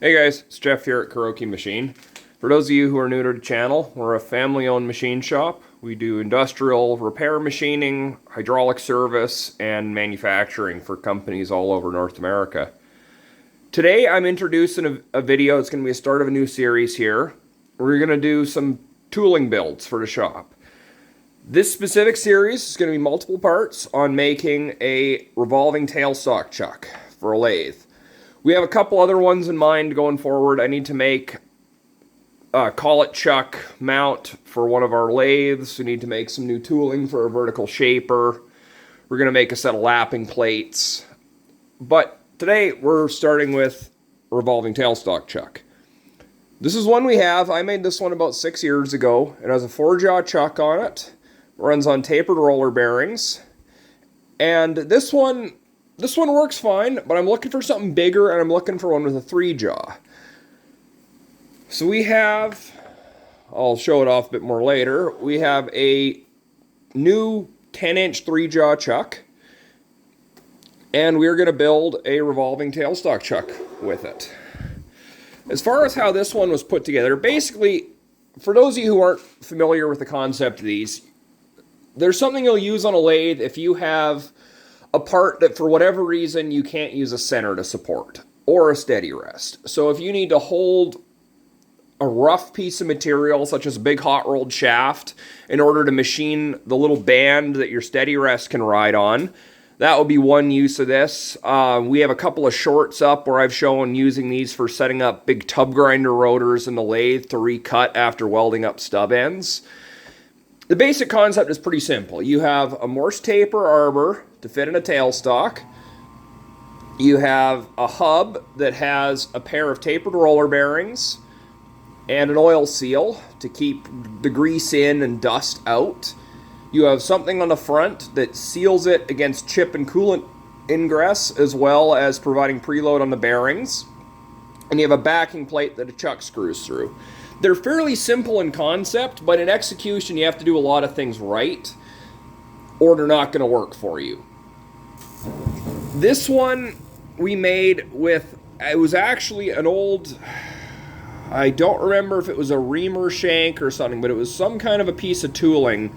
Hey guys, it's Jeff here at Kuroki Machine. For those of you who are new to the channel, we're a family-owned machine shop. We do industrial repair machining, hydraulic service, and manufacturing for companies all over North America. Today I'm introducing a video. It's going to be a start of a new series here. We're going to do some tooling builds for the shop. This specific series is going to be multiple parts on making a revolving tailstock chuck for a lathe. We have a couple other ones in mind going forward. I need to make a collet chuck mount for one of our lathes. We need to make some new tooling for a vertical shaper. We're going to make a set of lapping plates. But today we're starting with revolving tailstock chuck. This is one we have. I made this one about 6 years ago. It has a 4-jaw chuck on it. Runs on tapered roller bearings. And this one works fine, but I'm looking for something bigger, and I'm looking for one with a 3-jaw. So we have, I'll show it off a bit more later, we have a new 10-inch 3-jaw chuck, and we're going to build a revolving tailstock chuck with it. As far as how this one was put together, basically, for those of you who aren't familiar with the concept of these, there's something you'll use on a lathe if you have a part that for whatever reason you can't use a center to support or a steady rest. So if you need to hold a rough piece of material such as a big hot rolled shaft in order to machine the little band that your steady rest can ride on, that would be one use of this. We have a couple of shorts up where I've shown using these for setting up big tub grinder rotors in the lathe to recut after welding up stub ends. The basic concept is pretty simple. You have a Morse taper arbor to fit in a tailstock. You have a hub that has a pair of tapered roller bearings and an oil seal to keep the grease in and dust out. You have something on the front that seals it against chip and coolant ingress, as well as providing preload on the bearings. And you have a backing plate that a chuck screws through. They're fairly simple in concept, but in execution you have to do a lot of things right, or they're not going to work for you. This one we made with, it was actually an old, I don't remember if it was a reamer shank or something, but it was some kind of a piece of tooling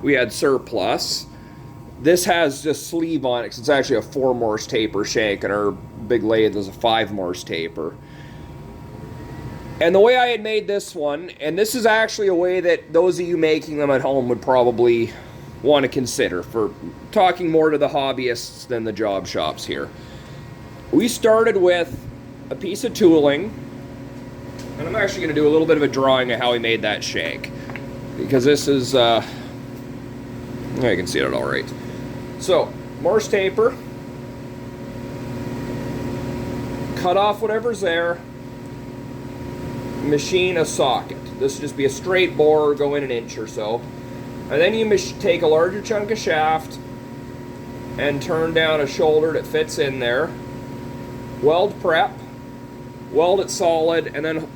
we had surplus. This has just sleeve on it because it's actually a 4 Morse taper shank, and our big lathe is a 5 Morse taper. And the way I had made this one, and this is actually a way that those of you making them at home would probably want to consider for talking more to the hobbyists than the job shops here. We started with a piece of tooling, and I'm actually going to do a little bit of a drawing of how we made that shank, because this is, I can see it all right. So, Morse taper, cut off whatever's there, machine a socket. This would just be a straight bore, go in an inch or so. And then you take a larger chunk of shaft and turn down a shoulder that fits in there. Weld prep, weld it solid, and then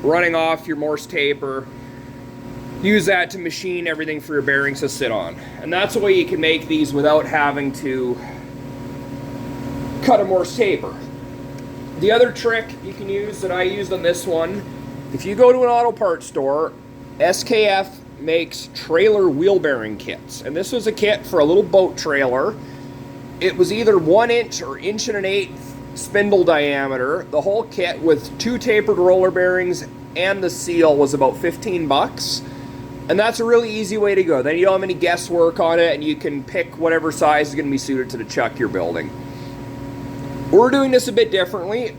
running off your Morse taper, use that to machine everything for your bearings to sit on. And that's the way you can make these without having to cut a Morse taper. The other trick you can use that I used on this one, if you go to an auto parts store, SKF makes trailer wheel bearing kits. And this was a kit for a little boat trailer. It was either 1 inch or 1.1 inch spindle diameter. The whole kit with 2 tapered roller bearings and the seal was about $15. And that's a really easy way to go. Then you don't have any guesswork on it, and you can pick whatever size is going to be suited to the chuck you're building. We're doing this a bit differently,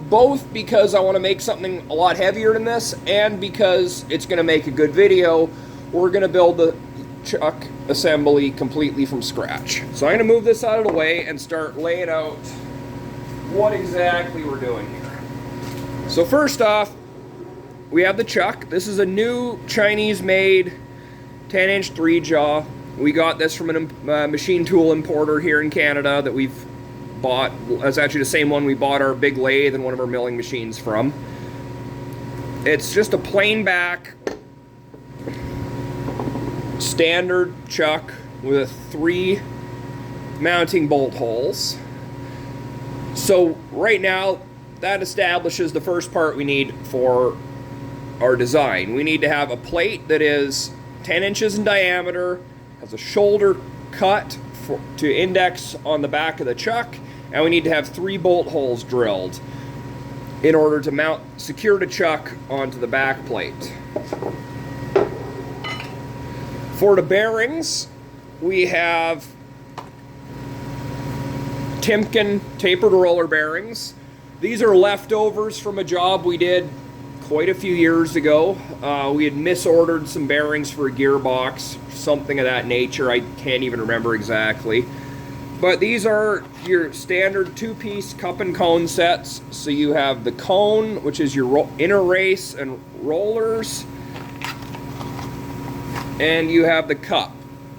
both because I want to make something a lot heavier than this, and because it's going to make a good video. We're going to build the chuck assembly completely from scratch. So I'm going to move this out of the way and start laying out what exactly we're doing here. So first off, we have the chuck. This is a new Chinese-made 10-inch 3-jaw. We got this from a machine tool importer here in Canada that we've bought. That's actually the same one we bought our big lathe and one of our milling machines from. It's just a plain back standard chuck with 3 mounting bolt holes. So right now that establishes the first part we need for our design. We need to have a plate that is 10 inches in diameter, has a shoulder cut to index on the back of the chuck, and we need to have 3 bolt holes drilled in order to secure the chuck onto the back plate. For the bearings, we have Timken tapered roller bearings. These are leftovers from a job we did quite a few years ago. We had misordered some bearings for a gearbox, something of that nature. I can't even remember exactly. But these are your standard 2-piece cup and cone sets. So you have the cone, which is your inner race and rollers, and you have the cup,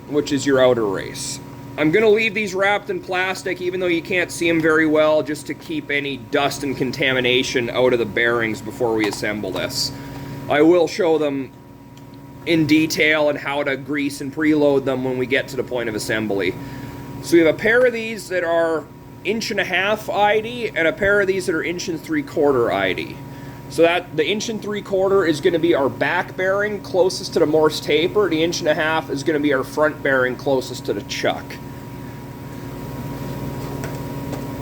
which is your outer race. I'm going to leave these wrapped in plastic, even though you can't see them very well, just to keep any dust and contamination out of the bearings before we assemble this. I will show them in detail and how to grease and preload them when we get to the point of assembly. So we have a pair of these that are 1.5" ID and a pair of these that are 1 3/4" ID. So that the 1 3/4 is going to be our back bearing closest to the Morse taper. The 1.5" is going to be our front bearing closest to the chuck.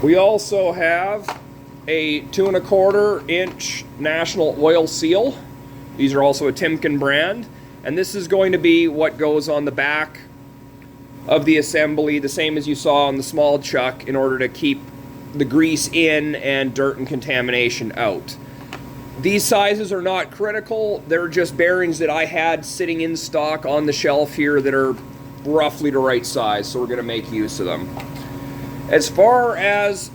We also have a 2 1/4" National Oil Seal. These are also a Timken brand, and this is going to be what goes on the back of the assembly, the same as you saw on the small chuck, in order to keep the grease in and dirt and contamination out. These sizes are not critical. They're just bearings that I had sitting in stock on the shelf here that are roughly the right size, so we're going to make use of them. As far as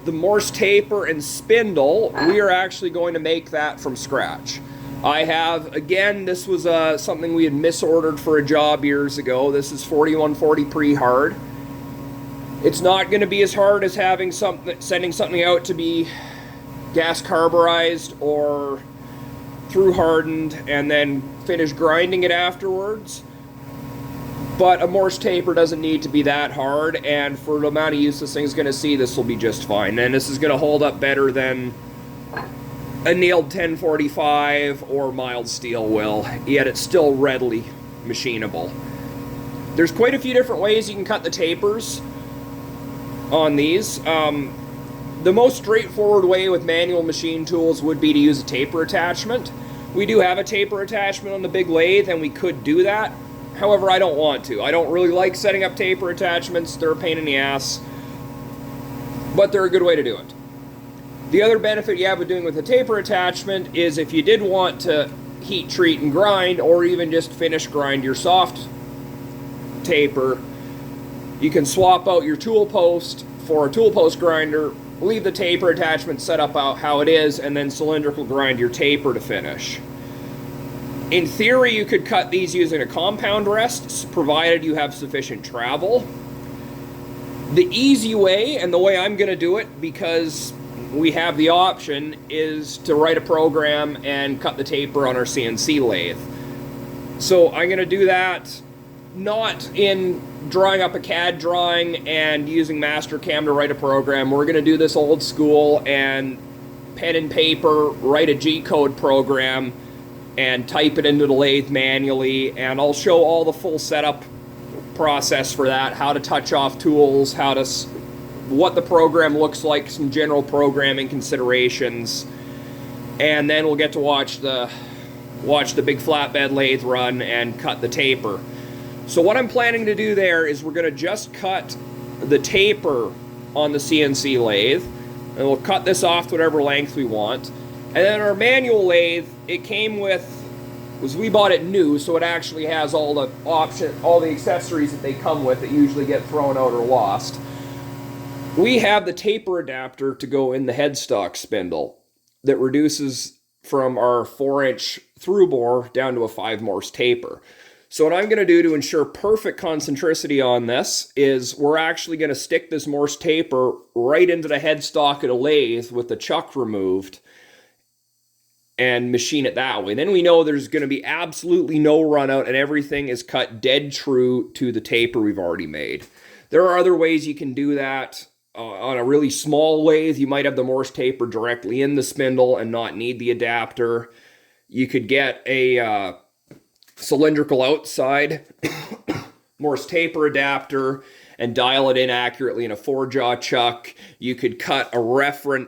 the Morse taper and spindle, we are actually going to make that from scratch. I have, again, this was something we had misordered for a job years ago. This is 4140 pre-hard. It's not going to be as hard as sending something out to be gas carburized or through hardened and then finish grinding it afterwards. But a Morse taper doesn't need to be that hard, and for the amount of use this thing's going to see, this will be just fine. And this is going to hold up better than a nailed 1045 or mild steel will, yet it's still readily machinable. There's quite a few different ways you can cut the tapers on these. The most straightforward way with manual machine tools would be to use a taper attachment. We do have a taper attachment on the big lathe, and we could do that. However, I don't want to. I don't really like setting up taper attachments. They're a pain in the ass, but they're a good way to do it. The other benefit you have with doing with a taper attachment is if you did want to heat treat and grind, or even just finish grind your soft taper, you can swap out your tool post for a tool post grinder, leave the taper attachment set up out how it is, and then cylindrical grind your taper to finish. In theory, you could cut these using a compound rest, provided you have sufficient travel. The easy way, and the way I'm going to do it, because we have the option, is to write a program and cut the taper on our CNC lathe. So I'm going to do that not in drawing up a CAD drawing and using Mastercam to write a program. We're going to do this old school and pen and paper, write a G-code program and type it into the lathe manually, and I'll show all the full setup process for that, how to touch off tools, what the program looks like, some general programming considerations, and then we'll get to watch the big flatbed lathe run and cut the taper. So what I'm planning to do there is we're going to just cut the taper on the CNC lathe, and we'll cut this off to whatever length we want. And then our manual lathe, it came with, we bought it new, so it actually has all the accessories that they come with that usually get thrown out or lost. We have the taper adapter to go in the headstock spindle that reduces from our 4-inch through bore down to a 5 Morse taper. So what I'm going to do to ensure perfect concentricity on this is we're actually going to stick this Morse taper right into the headstock of the lathe with the chuck removed and machine it that way. Then we know there's going to be absolutely no run out and everything is cut dead true to the taper we've already made. There are other ways you can do that. On a really small lathe, you might have the Morse taper directly in the spindle and not need the adapter. You could get a cylindrical outside Morse taper adapter and dial it in accurately in a 4-jaw chuck. You could cut a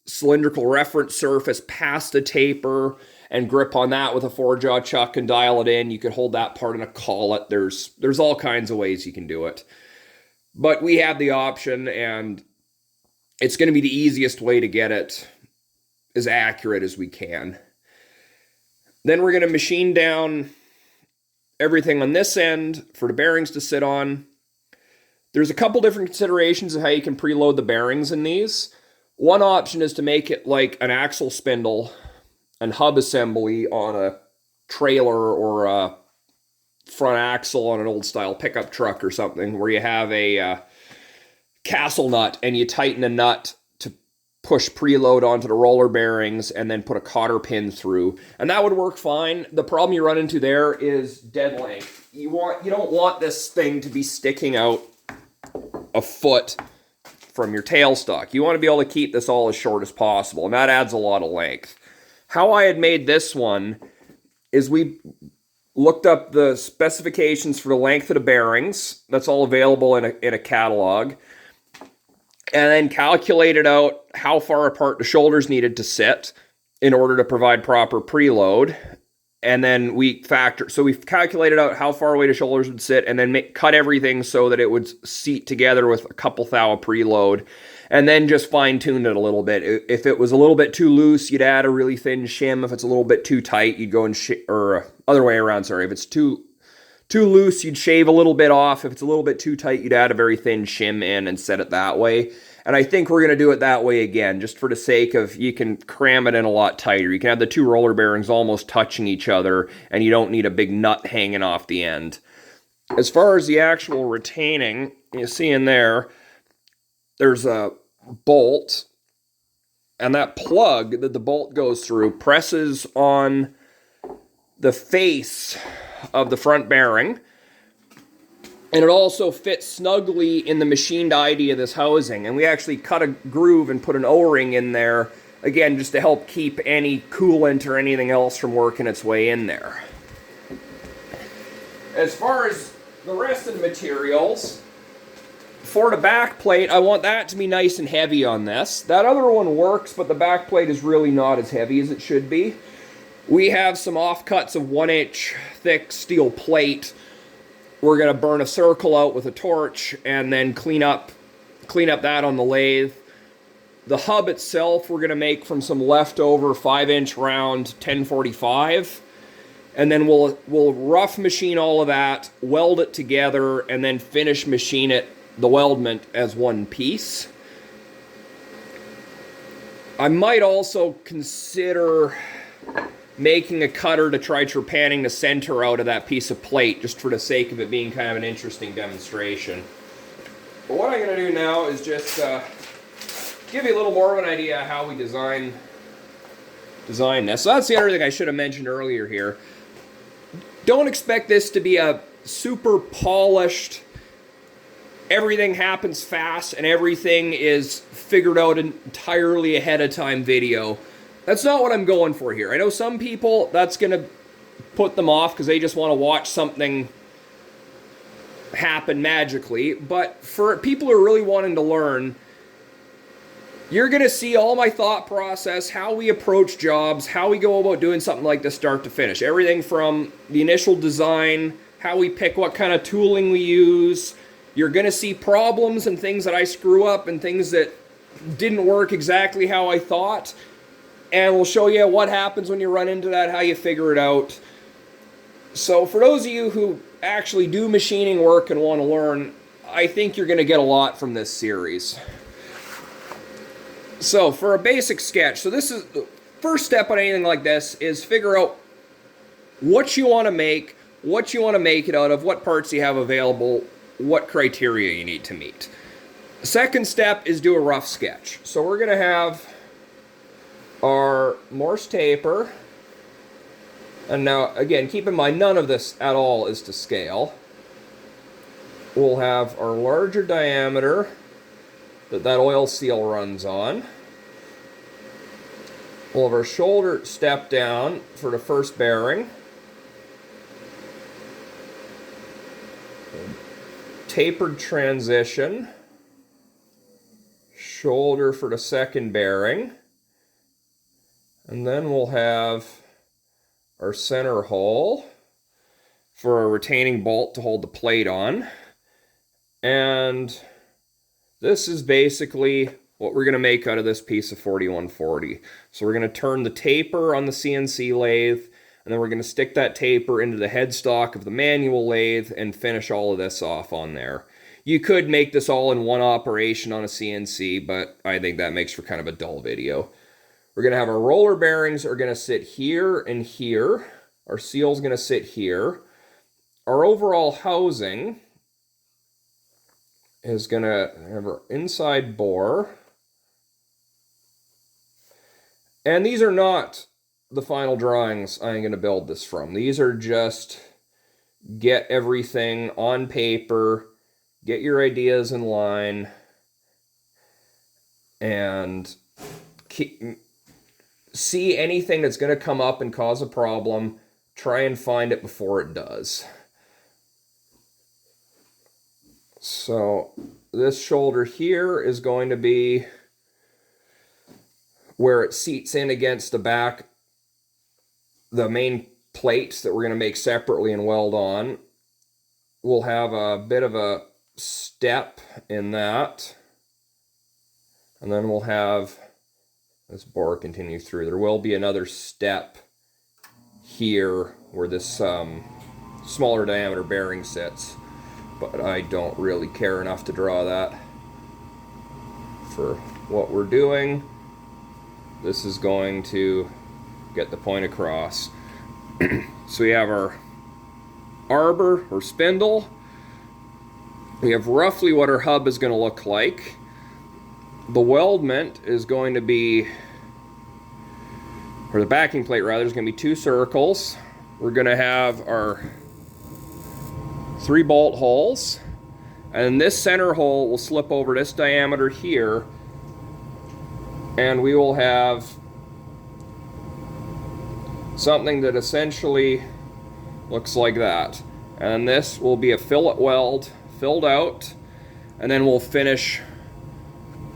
cylindrical reference surface past a taper and grip on that with a 4-jaw chuck and dial it in. You could hold that part in a collet. There's all kinds of ways you can do it. But we have the option, and it's going to be the easiest way to get it as accurate as we can. Then we're going to machine down everything on this end for the bearings to sit on. There's a couple different considerations of how you can preload the bearings in these. One option is to make it like an axle spindle and hub assembly on a trailer or a front axle on an old style pickup truck or something, where you have a castle nut and you tighten a nut to push preload onto the roller bearings and then put a cotter pin through, and that would work fine. The problem you run into there is dead length. You don't want this thing to be sticking out a foot from your tailstock. You want to be able to keep this all as short as possible, and that adds a lot of length. How I had made this one is we looked up the specifications for the length of the bearings. That's all available in a catalog. And then calculated out how far apart the shoulders needed to sit in order to provide proper preload. And then we calculated out how far away the shoulders would sit, and then cut everything so that it would seat together with a couple thou of preload. And then just fine-tuned it a little bit. If it was a little bit too loose, you'd add a really thin shim. If it's a little bit too tight, you'd go or other way around, sorry. If it's too loose, you'd shave a little bit off. If it's a little bit too tight, you'd add a very thin shim in and set it that way. And I think we're going to do it that way again, just for the sake of, you can cram it in a lot tighter. You can have the two roller bearings almost touching each other, and you don't need a big nut hanging off the end. As far as the actual retaining, you see in there's a bolt, and that plug that the bolt goes through presses on the face of the front bearing, and it also fits snugly in the machined ID of this housing. And we actually cut a groove and put an O-ring in there, again, just to help keep any coolant or anything else from working its way in there. As far as the rest of the materials, for the back plate, I want that to be nice and heavy on this. That other one works, but the back plate is really not as heavy as it should be. We have some offcuts of 1-inch thick steel plate. We're going to burn a circle out with a torch and then clean up that on the lathe. The hub itself we're going to make from some leftover 5-inch round 1045. And then we'll rough machine all of that, weld it together, and then finish machine it, the weldment, as one piece. I might also consider making a cutter to try trepanning the center out of that piece of plate, just for the sake of it being kind of an interesting demonstration. But what I'm going to do now is just give you a little more of an idea of how we design this. So that's the other thing I should have mentioned earlier here. Don't expect this to be a super polished, everything happens fast and everything is figured out entirely ahead of time video. That's not what I'm going for here. I know some people, that's going to put them off because they just want to watch something happen magically. But for people who are really wanting to learn, you're going to see all my thought process, how we approach jobs, how we go about doing something like this start to finish. Everything from the initial design, how we pick what kind of tooling we use. You're going to see problems and things that I screw up and things that didn't work exactly how I thought. And we'll show you what happens when you run into that, how you figure it out. So for those of you who actually do machining work and want to learn, I think you're going to get a lot from this series. So for a basic sketch, so this is the first step on anything like this, is figure out what you want to make it out of, what parts you have available, what criteria you need to meet. The second step is do a rough sketch. So we're going to have our Morse taper, and now again keep in mind none of this at all is to scale. We'll have our larger diameter that oil seal runs on. We'll have our shoulder step down for the first bearing. Tapered transition. Shoulder for the second bearing. And then we'll have our center hole for a retaining bolt to hold the plate on. And this is basically what we're going to make out of this piece of 4140. So we're going to turn the taper on the CNC lathe, and then we're going to stick that taper into the headstock of the manual lathe and finish all of this off on there. You could make this all in one operation on a CNC, but I think that makes for kind of a dull video. We're going to have our roller bearings are going to sit here and here. Our seal's going to sit here. Our overall housing is going to have our inside bore. And these are not the final drawings I'm going to build this from. These are just get everything on paper, get your ideas in line, and see anything that's going to come up and cause a problem, try and find it before it does. So this shoulder here is going to be where it seats in against the back, the main plates that we're going to make separately and weld on. We'll have a bit of a step in that. And then we'll have this bore continue through. There will be another step here where this smaller diameter bearing sits, but I don't really care enough to draw that for what we're doing. This is going to get the point across. So we have our arbor or spindle. We have roughly what our hub is going to look like. The weldment is going to be, or the backing plate rather, is going to be 2 circles. We're going to have our 3 bolt holes, and this center hole will slip over this diameter here, and we will have something that essentially looks like that. And this will be a fillet weld filled out, and then we'll finish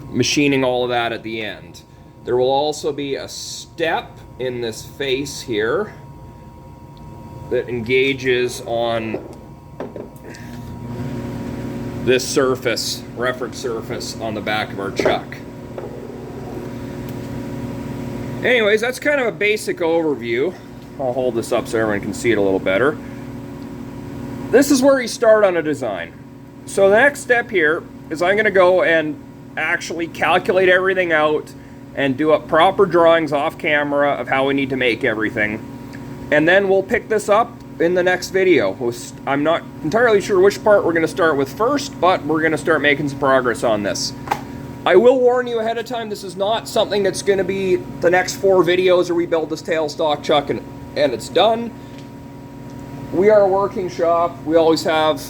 machining all of that at the end. There will also be a step in this face here that engages on this surface, reference surface on the back of our chuck. Anyways, that's kind of a basic overview. I'll hold this up so everyone can see it a little better. This is where you start on a design. So the next step here is I'm going to go and actually calculate everything out and do up proper drawings off camera of how we need to make everything. And then we'll pick this up in the next video. I'm not entirely sure which part we're going to start with first, but we're going to start making some progress on this. I will warn you ahead of time, this is not something that's going to be the next 4 videos where we build this tailstock chuck and it's done. We are a working shop. We always have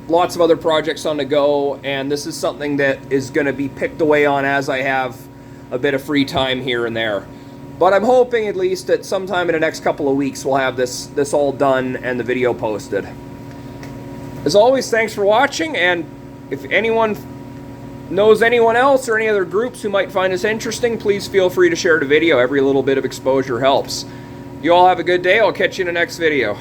lots of other projects on the go, and this is something that is going to be picked away on as I have a bit of free time here and there. But I'm hoping at least that sometime in the next couple of weeks we'll have this all done and the video posted. As always, thanks for watching, and if anyone knows anyone else or any other groups who might find this interesting, please feel free to share the video. Every little bit of exposure helps. You all have a good day. I'll catch you in the next video.